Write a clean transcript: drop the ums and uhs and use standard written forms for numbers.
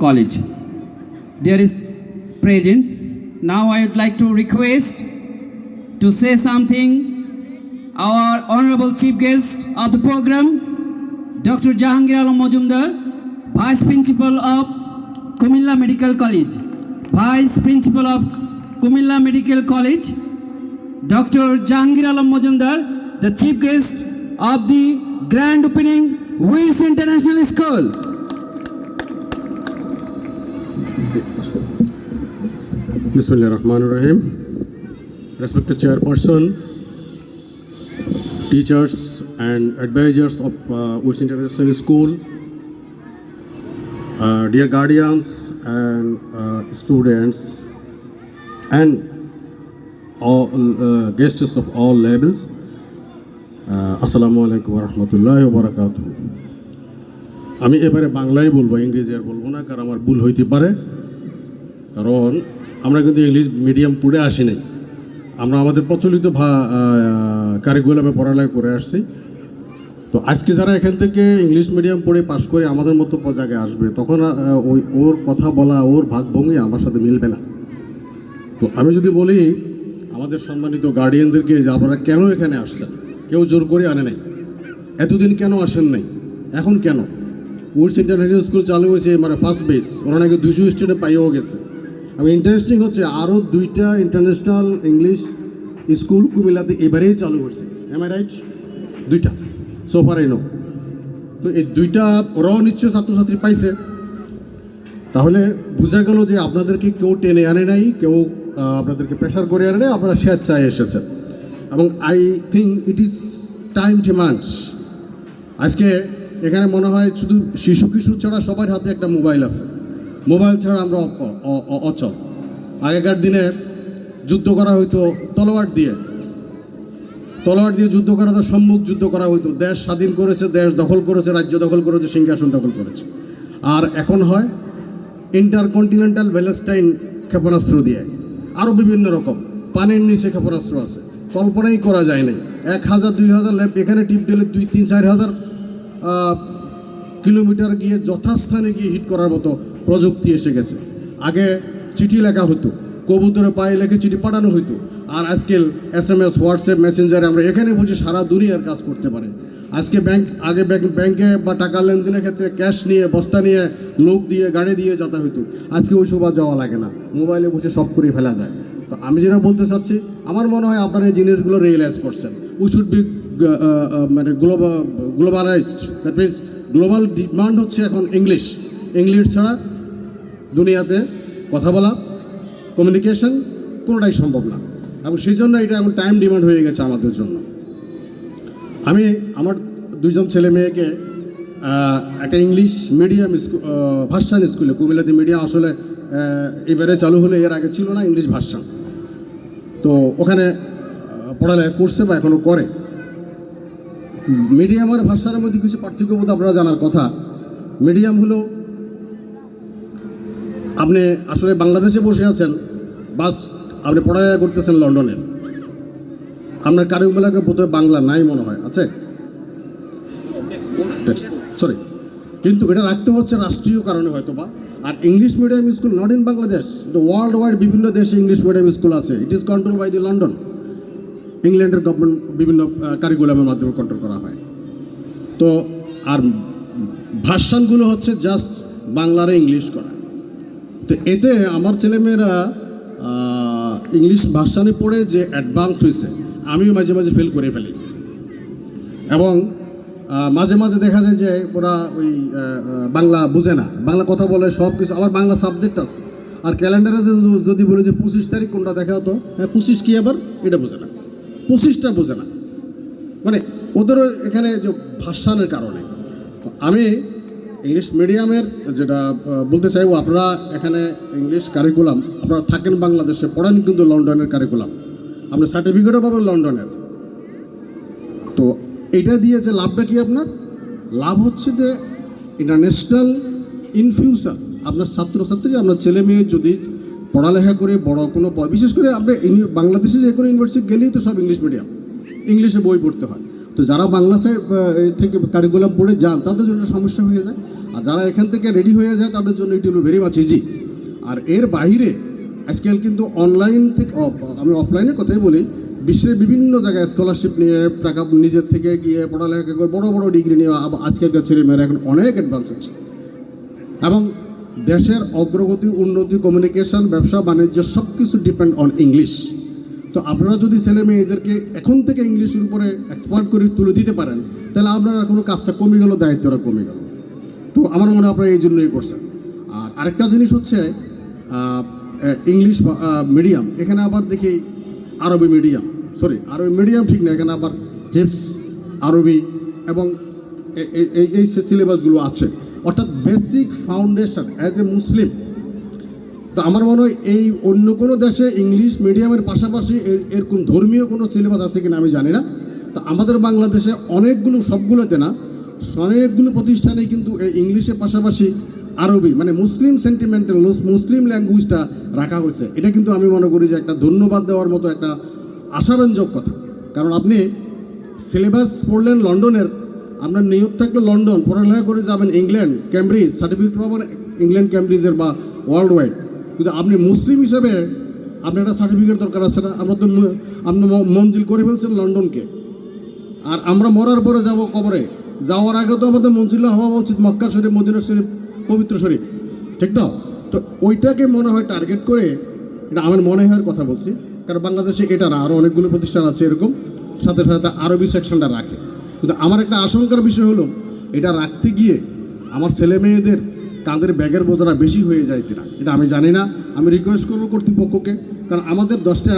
College. Dear presents, now I would like to request to say something our Honorable Chief Guest of the program, Dr. Jahangir Alam Majumdar, Vice Principal of Kumilla Medical College. Vice Principal of Kumilla Medical College, Dr. Jahangir Alam Majumdar, the Chief Guest of the Grand Opening Wills International School. Bismillahirrahmanirrahim. Respected Chairperson, teachers and advisors of Wills International School, dear guardians and students, and all guests of all levels, Assalamu alaikum wa rahmatullahi wa barakatuh. আমি এবারে বাংলায় বলবো, ইংরেজি আর বলবো না, কারণ আমার ভুল হইতে পারে। কারণ আমরা কিন্তু ইংলিশ মিডিয়াম পড়ে আসি নাই, আমরা আমাদের প্রচলিত কারিকুলামে পড়ালেখা করে আসছি। তো আজকে যারা এখান থেকে ইংলিশ মিডিয়াম পড়ে পাশ করে আমাদের মতো জায়গায় আসবে, তখন ওর কথা বলা, ওর ভাগভঙ্গি আমার সাথে মিলবে না। তো আমি যদি বলি আমাদের সম্মানিত গার্ডিয়ানদেরকে যে আপনারা কেন এখানে আসছেন, কেউ জোর করে আনে নাই, এতদিন কেন আসেন নাই, এখন কেন? উইলস ইন্টারন্যাশনাল স্কুল চালু হয়েছে, মানে ফার্স্ট বেস, ওরা নাকি 200 স্টুডেন্ট পাইয়েও গেছে। এবং ইন্টারেস্টিং হচ্ছে আরও 2টা ইন্টারন্যাশনাল ইংলিশ স্কুল কুমিল্লাতে এবারেই চালু হয়েছে। Am I right? 2টা সোফার নো। তো এই 2টা ওরাও নিশ্চয় ছাত্রছাত্রী পাইছে। তাহলে বোঝা গেল যে আপনাদেরকে কেউ টেনে আনে নাই, কেউ আপনাদেরকে প্রেশার করে আনে নাই, আপনারা স্বেচ্ছায় এসেছেন। এবং I think it is time demands. আজকে এখানে মনে হয় শুধু শিশু কিশোর ছাড়া সবার হাতে একটা মোবাইল আছে, মোবাইল ছাড়া আমরা অচল। আগেকার দিনে যুদ্ধ করা হইতো তলোয়ার দিয়ে যুদ্ধ করা, তো সম্মুখ যুদ্ধ করা হইতো। দেশ স্বাধীন করেছে, দেশ দখল করেছে, রাজ্য দখল করেছে, সিংহাসন দখল করেছে। আর এখন হয় ইন্টারকন্টিনেন্টাল ব্যালিস্টাইন ক্ষেপণাস্ত্র দিয়ে, আরও বিভিন্ন রকম পানির নিচে ক্ষেপণাস্ত্র আছে, কল্পনাই করা যায় নাই। 1000-2000 ল্যাব এখানে টিপ দিলে 2-3-4 কিলোমিটার গিয়ে যথাস্থানে গিয়ে হিট করার মতো প্রযুক্তি এসে গেছে। আগে চিঠি লেখা হতো, কবুতরে পায়ে লেখে চিঠি পাঠানো হতো, আর আজকাল SMS, হোয়াটসঅ্যাপ, মেসেঞ্জারে আমরা এখানে বুঝি সারা দুনিয়ার কাজ করতে পারে। আজকে ব্যাংকে বা টাকা লেনদেনের ক্ষেত্রে ক্যাশ নিয়ে, বস্তা নিয়ে, লোক দিয়ে, গাড়ি দিয়ে যেতে হতো। আজকে ওই সব যাওয়া লাগে না, মোবাইলে বসে সব করে ফেলা যায়। তো আমি যেটা বলতে চাচ্ছি, আমার মনে হয় আপনারা এই জিনিসগুলো রিয়েলাইজ করছেন। উই শুড বি মানে globalised. That means global demand হচ্ছে এখন ইংলিশ ছাড়া দুনিয়াতে কথা বলা, কমিউনিকেশন কোনোটাই সম্ভব না। এবং সেই জন্য এটা এখন টাইম ডিমান্ড হয়ে গেছে আমাদের জন্য। আমি আমার 2জন ছেলে মেয়েকে একটা ইংলিশ মিডিয়াম ভার্সান স্কুলে, কুমিল্লাতে মিডিয়াম আসলে এবারে চালু হলে, এর আগে ছিল না, ইংলিশ ভার্সান। তো ওখানে পড়ালেখা করছে বা এখনও করে। মিডিয়াম আর ভাষার মধ্যে কিছু পার্থক্য বোধ আপনারা জানার কথা। মিডিয়াম হলো আপনি আসলে বাংলাদেশে বসে আছেন, বাস আপনি পড়ালেখা করতেছেন লন্ডনের, আপনার কারিকুলামে বোধহয় বাংলা নাই মনে হয়, আছে সরি, কিন্তু এটা রাখতে হচ্ছে রাষ্ট্রীয় কারণে হয়তো বা। আর English medium school not in Bangladesh, world wide বিভিন্ন দেশে ইংলিশ মিডিয়াম স্কুল আছে। It is control by the London. ইংল্যান্ডের গভর্নমেন্ট বিভিন্ন কারিকুলামের মাধ্যমে কন্ট্রোল করা হয়। তো আর ভার্সানগুলো হচ্ছে জাস্ট বাংলারে ইংলিশ করা। তো এতে আমার ছেলেমেয়েরা ইংলিশ ভার্সানে পড়ে যে অ্যাডভান্স হয়েছে, আমিও মাঝে মাঝে ফেল করে ফেলি। এবং মাঝে মাঝে দেখা যায় যে ওরা ওই বাংলা বুঝে না, বাংলা কথা বলে সব কিছু। আমার বাংলা সাবজেক্ট আছে, আর ক্যালেন্ডারে যদি বলে যে 25 তারিখ কোনটা দেখা হতো, হ্যাঁ 25 কি আবার, এটা বোঝে না, 25টা বোঝে না। মানে ওদেরও এখানে যে ভাষানের কারণে। আমি ইংলিশ মিডিয়ামের যেটা বলতে চাইবো, আপনারা এখানে ইংলিশ কারিকুলাম, আপনারা থাকেন বাংলাদেশে, পড়েন কিন্তু লন্ডনের কারিকুলাম, আপনি সার্টিফিকেটও পাবেন লন্ডনের। তো এটা দিয়ে যে লাভটা কি আপনার? লাভ হচ্ছে যে ইন্টারন্যাশনাল ইন ফিউচার আপনার ছাত্রছাত্রী, আপনার ছেলে মেয়ে যদি পড়ালেখা করে বড় কোনো, বিশেষ করে আপনি বাংলাদেশে যে কোনো ইউনিভার্সিটি গেলেই তো সব ইংলিশ মিডিয়াম, ইংলিশে বই পড়তে হয়। তো যারা বাংলা থেকে কারিকুলাম পড়ে যান তাদের জন্য সমস্যা হয়ে যায়। আর যারা এখান থেকে রেডি হয়ে যায় তাদের জন্য এটি হলো ভেরি মাচ ইজি। আর এর বাইরে আজকাল কিন্তু অনলাইন থেকে আমি অফলাইনের কথাই বলি, বিশ্বের বিভিন্ন জায়গায় স্কলারশিপ নিয়ে টাকা নিজের থেকে গিয়ে পড়ালেখা করে বড় বড় ডিগ্রি নিয়ে আজকালকার ছেলেমেয়েরা এখন অনেক অ্যাডভান্স হচ্ছে এবং দেশের অগ্রগতি, উন্নতি, কমিউনিকেশন, ব্যবসা বাণিজ্য সব কিছু ডিপেন্ড অন ইংলিশ। তো আপনারা যদি ছেলে মেয়েদেরকে এখন থেকে ইংলিশের উপরে এক্সপার্ট করে তুলে দিতে পারেন, তাহলে আপনারা কোনো কাজটা কমে গেল, দায়িত্বটা কমে গেল। তো আমার মনে হয় আপনারা এই জন্যই করছেন। আর আরেকটা জিনিস হচ্ছে ইংলিশ মিডিয়াম, এখানে আবার দেখি আরবি মিডিয়াম, আরবি মিডিয়াম ঠিক না, এখানে আবার হিপস আরবি এবং এই সিলেবাসগুলো আছে, অর্থাৎ বেসিক ফাউন্ডেশন অ্যাজ এ মুসলিম। তো আমার মনে হয় এই অন্য কোনো দেশে ইংলিশ মিডিয়ামের পাশাপাশি এরকম ধর্মীয় কোনো সিলেবাস আছে কিনা আমি জানি না। তো আমাদের বাংলাদেশে অনেকগুলো, সবগুলোতে না, অনেকগুলো প্রতিষ্ঠানে কিন্তু এই ইংলিশের পাশাপাশি আরবি মানে মুসলিম সেন্টিমেন্টাল মুসলিম ল্যাঙ্গুয়েজটা রাখা হয়েছে। এটা কিন্তু আমি মনে করি যে একটা ধন্যবাদ দেওয়ার মতো একটা আশাব্যঞ্জক কথা। কারণ আপনি সিলেবাস পড়লেন লন্ডনের, আপনার নিয়ত থাকলে লন্ডন পড়ালেখা করে যাবেন ইংল্যান্ড, ক্যামব্রিজ, সার্টিফিকেট পাবেন ইংল্যান্ড ক্যামব্রিজের বা ওয়ার্ল্ড ওয়াইড। কিন্তু আপনি মুসলিম হিসেবে আপনার একটা সার্টিফিকেট দরকার আছে না? আমরা তো আপনি মঞ্জিল করে ফেলছেন লন্ডনকে, আর আমরা মরার পরে যাব কবরে, যাওয়ার আগে তো আমাদের মঞ্জিল হওয়া উচিত মক্কা শরীফ, মদিনা শরীফ, পবিত্র শরীফ, ঠিক তো? তো ওইটাকে মনে হয় টার্গেট করে, এটা আমার মনে হয় কথা বলছি, কারণ বাংলাদেশে এটা না, আরও অনেকগুলো প্রতিষ্ঠান আছে এরকম, সাথে সাথে আরবি সেকশনটা রাখে। কিন্তু আমার একটা আশঙ্কার বিষয় হলো এটা রাখতে গিয়ে আমার ছেলে মেয়েদের কাঁধের ব্যাগের বোঝাটা বেশি হয়ে যায় কিনা, এটা আমি জানি না। আমি রিকোয়েস্ট করবো কর্তৃপক্ষকে, কারণ আমাদের 10টা